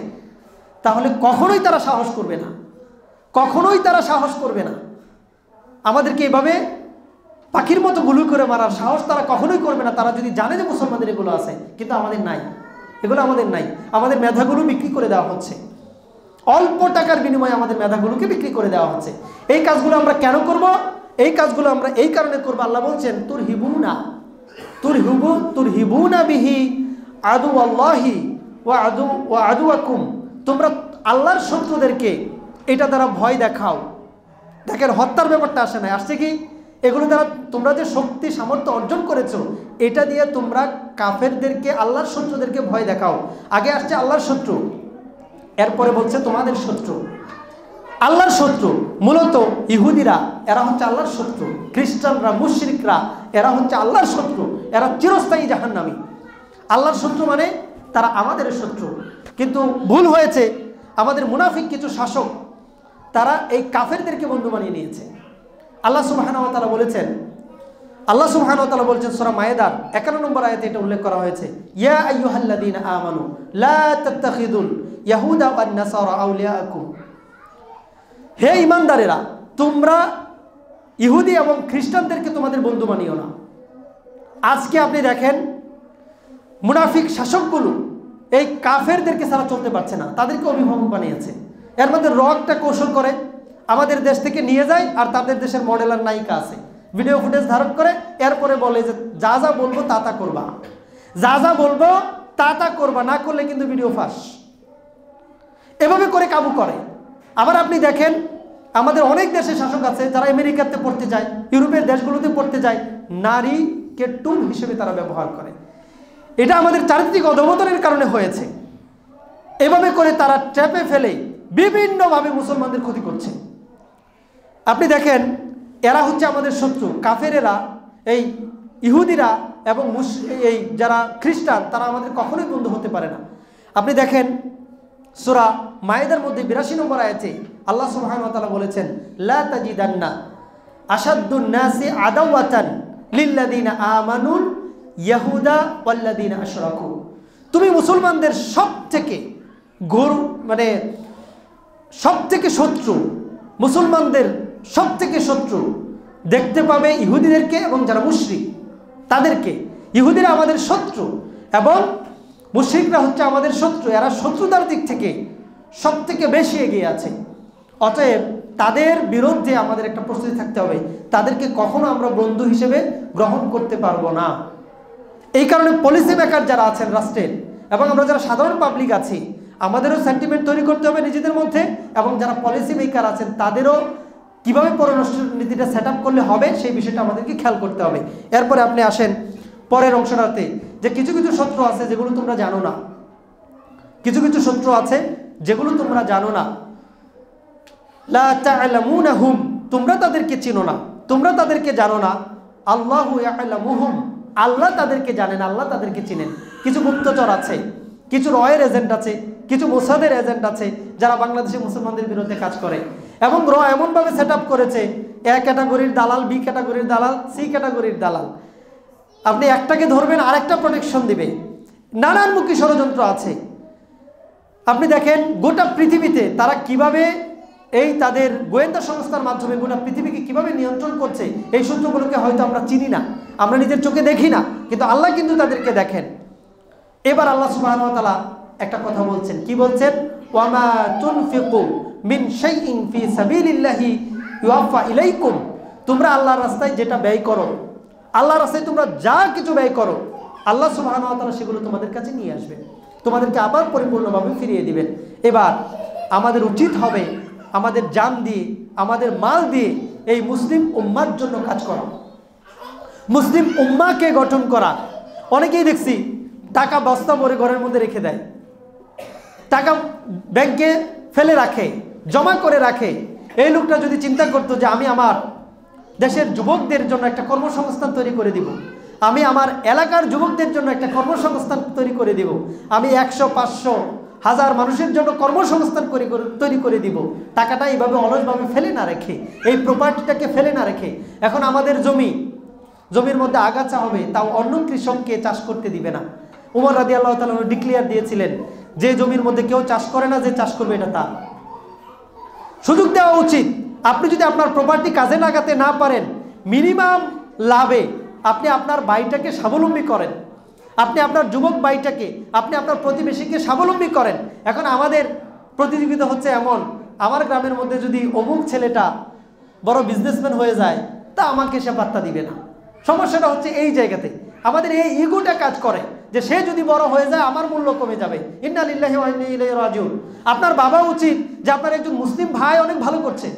তাহলে কখনোই তারা সাহস করবে না, কখনোই তারা সাহস করবে না। আমাদেরকে এভাবে পাখির মতো গুলি করে মারার সাহস তারা কখনোই করবে না, তারা যদি জানে যে মুসলমানদের এগুলো আছে। কিন্তু আমাদের নাই, এগুলো আমাদের নাই। আমাদের মেধাগুলো বিক্রি করে দেওয়া হচ্ছে, অল্প টাকার বিনিময়ে আমাদের মেধাগুলোকে বিক্রি করে দেওয়া হচ্ছে। এই কাজগুলো আমরা কেন করব? এই কাজগুলো আমরা এই কারণে করবো, আল্লাহ বলছেন তুরহিবুনা বিহি আদুওয়াল্লাহি ওয়া আদুওয়াকুম, তোমরা আল্লাহর শত্রুদেরকে এটা দ্বারা ভয় দেখাও। দেখেন হত্যার ব্যাপারটা আসে না, আসছে কি এগুলো দ্বারা তোমরা যে শক্তি সামর্থ্য অর্জন করেছো এটা দিয়ে তোমরা কাফেরদেরকে, আল্লাহর শত্রুদেরকে ভয় দেখাও। আগে আসছে আল্লাহর শত্রু, এরপরে বলছে তোমাদের শত্রু। আল্লাহর শত্রু মূলত ইহুদিরা, এরা হচ্ছে আল্লাহর শত্রু। খ্রিস্টানরা, মুশরিকরা, এরা হচ্ছে আল্লাহর শত্রু, এরা চিরস্থায়ী জাহান্নামী। আল্লাহর শত্রু মানে তারা আমাদের শত্রু। কিন্তু ভুল হয়েছে, আমাদের মুনাফিক কিছু শাসক তারা এই কাফেরদেরকে বন্ধু বানিয়ে নিয়েছে। আল্লাহ সুবহানাহু ওয়া তাআলা বলেছেন, আল্লাহ সুবহানাহু ওয়া তাআলা বলছেন সূরা মায়েদার 51 নম্বর আয়াতে এটা উল্লেখ করা হয়েছে, ইয়া আইয়ুহাল্লাযীনা আমানু লা তাত্তাখিযুল ইয়াহুদা ওয়ান নাসারা আউলিয়াকুম, হে ঈমানদারেরা তোমরা ইহুদি এবং খ্রিস্টানদেরকে তোমাদের বন্ধু বানিও না। আজকে আপনি দেখেন মুনাফিক শাসকগুলো এই কাফেরদেরকে ছাড়া চলতে পারছে না, তাদেরকে অভিভাবক বানিয়েছে। এর মধ্যে রকটা কৌশল করে আমাদের দেশ থেকে নিয়ে যায়, আর তাদের দেশের মডেল আর নায়িকা আছে, ভিডিও ফুটেজ ধারণ করে এরপরে বলে যে যা যা বলবো তা তা করবা, যা যা বলবো তা তা করবা, না করলে কিন্তু ভিডিও ফাঁস। এভাবে করে কাবু করে। আবার আপনি দেখেন আমাদের অনেক দেশের শাসক আছে যারা আমেরিকাতে পড়তে যায়, ইউরোপের দেশগুলোতে পড়তে যায়, নারীকে টুল হিসেবে তারা ব্যবহার করে। এটা আমাদের চারিত্রিক অধঃপতনের কারণে হয়েছে। এভাবে করে তারা ট্র্যাপে ফেলে বিভিন্নভাবে মুসলমানদের ক্ষতি করছে। আপনি দেখেন এরা হচ্ছে আমাদের শত্রু, কাফেরেরা, এই ইহুদিরা এবং এই যারা খ্রিস্টান, তারা আমাদের কখনোই বন্ধু হতে পারে না। আপনি দেখেন সূরা মায়েদার মধ্যে 82 নম্বর আয়াতে আল্লাহ সুবহানাহু ওয়া তাআলা বলেছেন, লা তাজিদান্না আশাদ্দুন নাসি আদাওয়াতান লিল্লাযিনা আমানুল ইয়াহুদা ওয়াল্লাযিনা আশরাকু, তুমি মুসলমানদের সবথেকে সবথেকে শত্রু, মুসলমানদের সবথেকে শত্রু দেখতে পাবে ইহুদিদেরকে এবং যারা মুশরিক তাদেরকে। ইহুদিরা আমাদের শত্রু এবং মুশরিকরা হচ্ছে আমাদের শত্রু। এরা শত্রুতার দিক থেকে সবথেকে বেশি এগিয়ে আছে। অতএব তাদের বিরুদ্ধে আমাদের একটা প্রস্তুতি থাকতে হবে, তাদেরকে কখনো আমরা বন্ধু হিসেবে গ্রহণ করতে পারবো না। এই কারণে পলিসি মেকার যারা আছেন রাষ্ট্রের এবং আমরা যারা সাধারণ পাবলিক আছি, আমাদেরও সেন্টিমেন্ট তৈরি করতে হবে নিজেদের মধ্যে, এবং যারা পলিসি মেকার আছেন তাদেরও কীভাবে পররাষ্ট্রনীতিটা সেট আপ করলে হবে সেই বিষয়টা আমাদেরকে খেয়াল করতে হবে। এরপরে আপনি আসেন পরের অংশটাতে, যে কিছু কিছু শত্রু আছে যেগুলো তোমরা জানো না, কিছু কিছু শত্রু আছে যেগুলো তোমরা জানো না। লা তা'লামুনাহুম, তোমরা তাদেরকে চিনো না, তোমরা তাদেরকে জানো না। আল্লাহু ইয়া'লামুহুম, আল্লাহ তাদেরকে জানেন, আল্লাহ তাদেরকে চিনেন। কিছু গুপ্তচর আছে, কিছু রয়ের এজেন্ট আছে, কিছু মোসাদের এজেন্ট আছে যারা বাংলাদেশে মুসলমানদের বিরুদ্ধে কাজ করে, এবং র এমনভাবে সেট আপ করেছে, এ ক্যাটাগরির দালাল, বি ক্যাটাগরির দালাল, সি ক্যাটাগরির দালাল। আপনি একটাকে ধরবেন, আরেকটা প্রোটেকশন দিবে। নানানমুখী ষড়যন্ত্র আছে। আপনি দেখেন গোটা পৃথিবীতে তারা কিভাবে এই তাদের গোয়েন্দা সংস্থার মাধ্যমে গোটা পৃথিবীকে কিভাবে নিয়ন্ত্রণ করছে, এই সূত্রগুলোকে হয়তো আমরা চিনি না, আমরা নিজের চোখে দেখি না, কিন্তু আল্লাহ কিন্তু তাদেরকে দেখেন। এবার আল্লাহ সুবহানাহু ওয়া তাআলা একটা কথা বলছেন, কি বলছেন? ওয়ামা তুনফিকু মিন শাইইন ফি সাবিলিল্লাহি ইউওয়াফা ইলাইকুম, তোমরা আল্লাহর রাস্তায় যেটা ব্যয় করো, আল্লাহর রাস্তায় তোমরা যা কিছু ব্যয় করো, আল্লাহ সুবহানাহু ওয়া তাআলা সেগুলো তোমাদের কাছে নিয়ে আসবেন, তোমাদেরকে আবার পরিপূর্ণভাবে ফিরিয়ে দিবেন। এবার আমাদের উচিত হবে আমাদের জান দিয়ে, আমাদের মাল দিয়ে এই মুসলিম উম্মার জন্য কাজ করা, মুসলিম উম্মাকে গঠন করা। অনেকেই দেখছি টাকা বস্তা ভরে ঘরের মধ্যে রেখে দেয়, টাকা ব্যাংকে ফেলে রাখে, জমা করে রাখে। এই লোকটা যদি চিন্তা করতো যে আমি আমার দেশের যুবকদের জন্য একটা কর্মসংস্থান তৈরি করে দিব, আমি আমার এলাকার যুবকদের জন্য একটা কর্মসংস্থান তৈরি করে দিব, আমি 100, 500, 1000 মানুষের জন্য কর্মসংস্থান তৈরি করে দিব, টাকাটা এইভাবে অলসভাবে ফেলে না রেখে, এই প্রপার্টিটাকে ফেলে না রেখে। এখন আমাদের জমির মধ্যে আগাছা হবে, তাও অন্য কৃষককে চাষ করতে দিবে না। উমর রাদিয়াল্লাহু তাআলা ডিক্লেয়ার দিয়েছিলেন যে জমির মধ্যে কেউ চাষ করে না, যে চাষ করবে এটা তার। সুযোগ দেওয়া উচিত। আপনি যদি আপনার প্রপার্টি কাজে লাগাতে না পারেন, মিনিমাম লাভে আপনি আপনার ভাইটাকে স্বাবলম্বী করেন, আপনি আপনার যুবক ভাইটাকে, আপনি আপনার প্রতিবেশীকে স্বাবলম্বী করেন। এখন আমাদের প্রতিযোগিতা হচ্ছে এমন, আমার গ্রামের মধ্যে যদি অমুক ছেলেটা বড় বিজনেসম্যান হয়ে যায়, তা আমাকে সে পাত্তা দিবে না। সমস্যাটা হচ্ছে এই জায়গাতে, আমাদের এই ইগোটা কাজ করে যে সে যদি বড় হয়ে যায় আমার মূল্য কমে যাবে। ইন্না লিল্লাহি ওয়া ইন্না ইলাইহি রাজিউন। আপনার বাবা উচিত যে আপনার একজন মুসলিম ভাই অনেক ভালো করছে,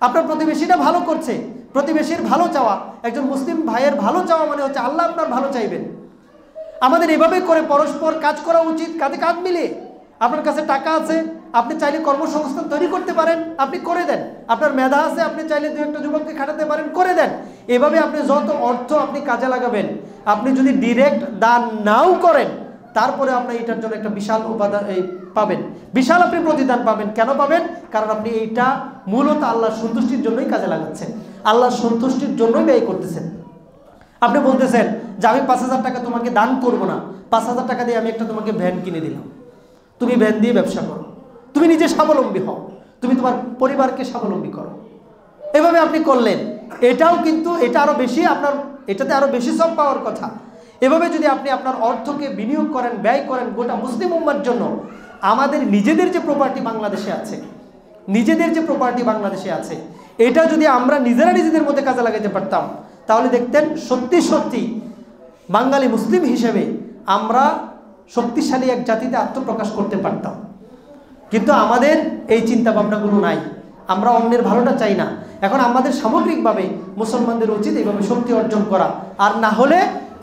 আপনার প্রতিবেশীটা ভালো করছে, প্রতিবেশীর ভালো চাওয়া, একজন মুসলিম ভাইয়ের ভালো চাওয়া মানে হচ্ছে আল্লাহ আপনার ভালো চাইবেন। আমাদের এভাবে করে পরস্পর কাজ করা উচিত, কাঁধে কাঁধ মিলিয়ে। আপনার কাছে টাকা আছে, আপনি চাইলে কর্মসংস্থান তৈরি করতে পারেন, আপনি করে দেন। আপনার মেধা আছে, আপনি চাইলে 2-1টা যুবককে খাটাতে পারেন, করে দেন। এভাবে আপনি যত অর্থ আপনি কাজে লাগাবেন, আপনি যদি ডিরেক্ট দান নাও করেন, তারপরে আপনি এটার জন্য একটা বিশাল উপাদান পাবেন, বিশাল আপনি প্রতিদান পাবেন। কেন পাবেন? কারণ আপনি এইটা মূলত আল্লাহর সন্তুষ্টির জন্যই কাজে লাগাচ্ছেন, আল্লাহর সন্তুষ্টির জন্যই ব্যয় করতেছেন। আপনি বলতেছেন যে আমি 5000 টাকা তোমাকে দান করব না, 5000 টাকা দিয়ে আমি একটা তোমাকে ভ্যান কিনে দিলাম, তুমি ভ্যান দিয়ে ব্যবসা করো, তুমি নিজে স্বাবলম্বী হও, তুমি তোমার পরিবারকে স্বাবলম্বী করো। এভাবে আপনি করলেন, এটাও কিন্তু এটা আরো বেশি, আপনার এটাতে আরো বেশি সব পাওয়ার কথা। এভাবে যদি আপনি আপনার অর্থকে বিনিয়োগ করেন, ব্যয় করেন গোটা মুসলিম উম্মার জন্য, আমাদের নিজেদের যে প্রপার্টি বাংলাদেশে আছে, এটা যদি আমরা নিজেদের মধ্যে কাজে লাগাতে পারতাম, তাহলে দেখতেন সত্যি সত্যি বাঙালি মুসলিম হিসেবে আমরা শক্তিশালী এক জাতিতে আত্মপ্রকাশ করতে পারতাম। কিন্তু আমাদের এই চিন্তা ভাবনাগুলো নাই, আমরা অন্যের ভালোটা চাই না। এখন আমাদের সামগ্রিকভাবে মুসলমানদের উচিত এইভাবে শক্তি অর্জন করা। আর না হলে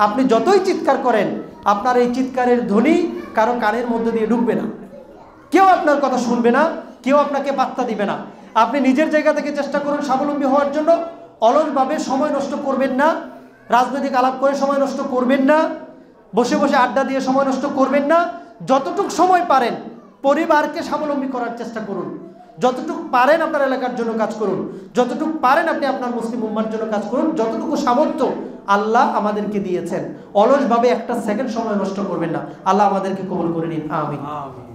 আপনি যতই চিৎকার করেন, আপনার এই চিৎকারের ধ্বনি কারো কানের মধ্যে দিয়ে ঢুকবে না, কেউ আপনার কথা শুনবে না, কেউ আপনাকে পাত্তা দিবে না। আপনি নিজের জায়গা থেকে চেষ্টা করুন স্বাবলম্বী হওয়ার জন্য। অলসভাবে সময় নষ্ট করবেন না, রাজনৈতিক আলাপ করে সময় নষ্ট করবেন না, বসে বসে আড্ডা দিয়ে সময় নষ্ট করবেন না। যতটুকু সময় পারেন পরিবারকে স্বাবলম্বী করার চেষ্টা করুন, যতটুকু পারেন আপনার এলাকার জন্য কাজ করুন, যতটুকু পারেন আপনি আপনার মুসলিম উম্মার জন্য কাজ করুন। যতটুকু সামর্থ্য আল্লাহ আমাদেরকে দিয়েছেন, অলসভাবে একটা সেকেন্ড সময় নষ্ট করবেন না। আল্লাহ আমাদেরকে কবুল করে নিন, আমিন।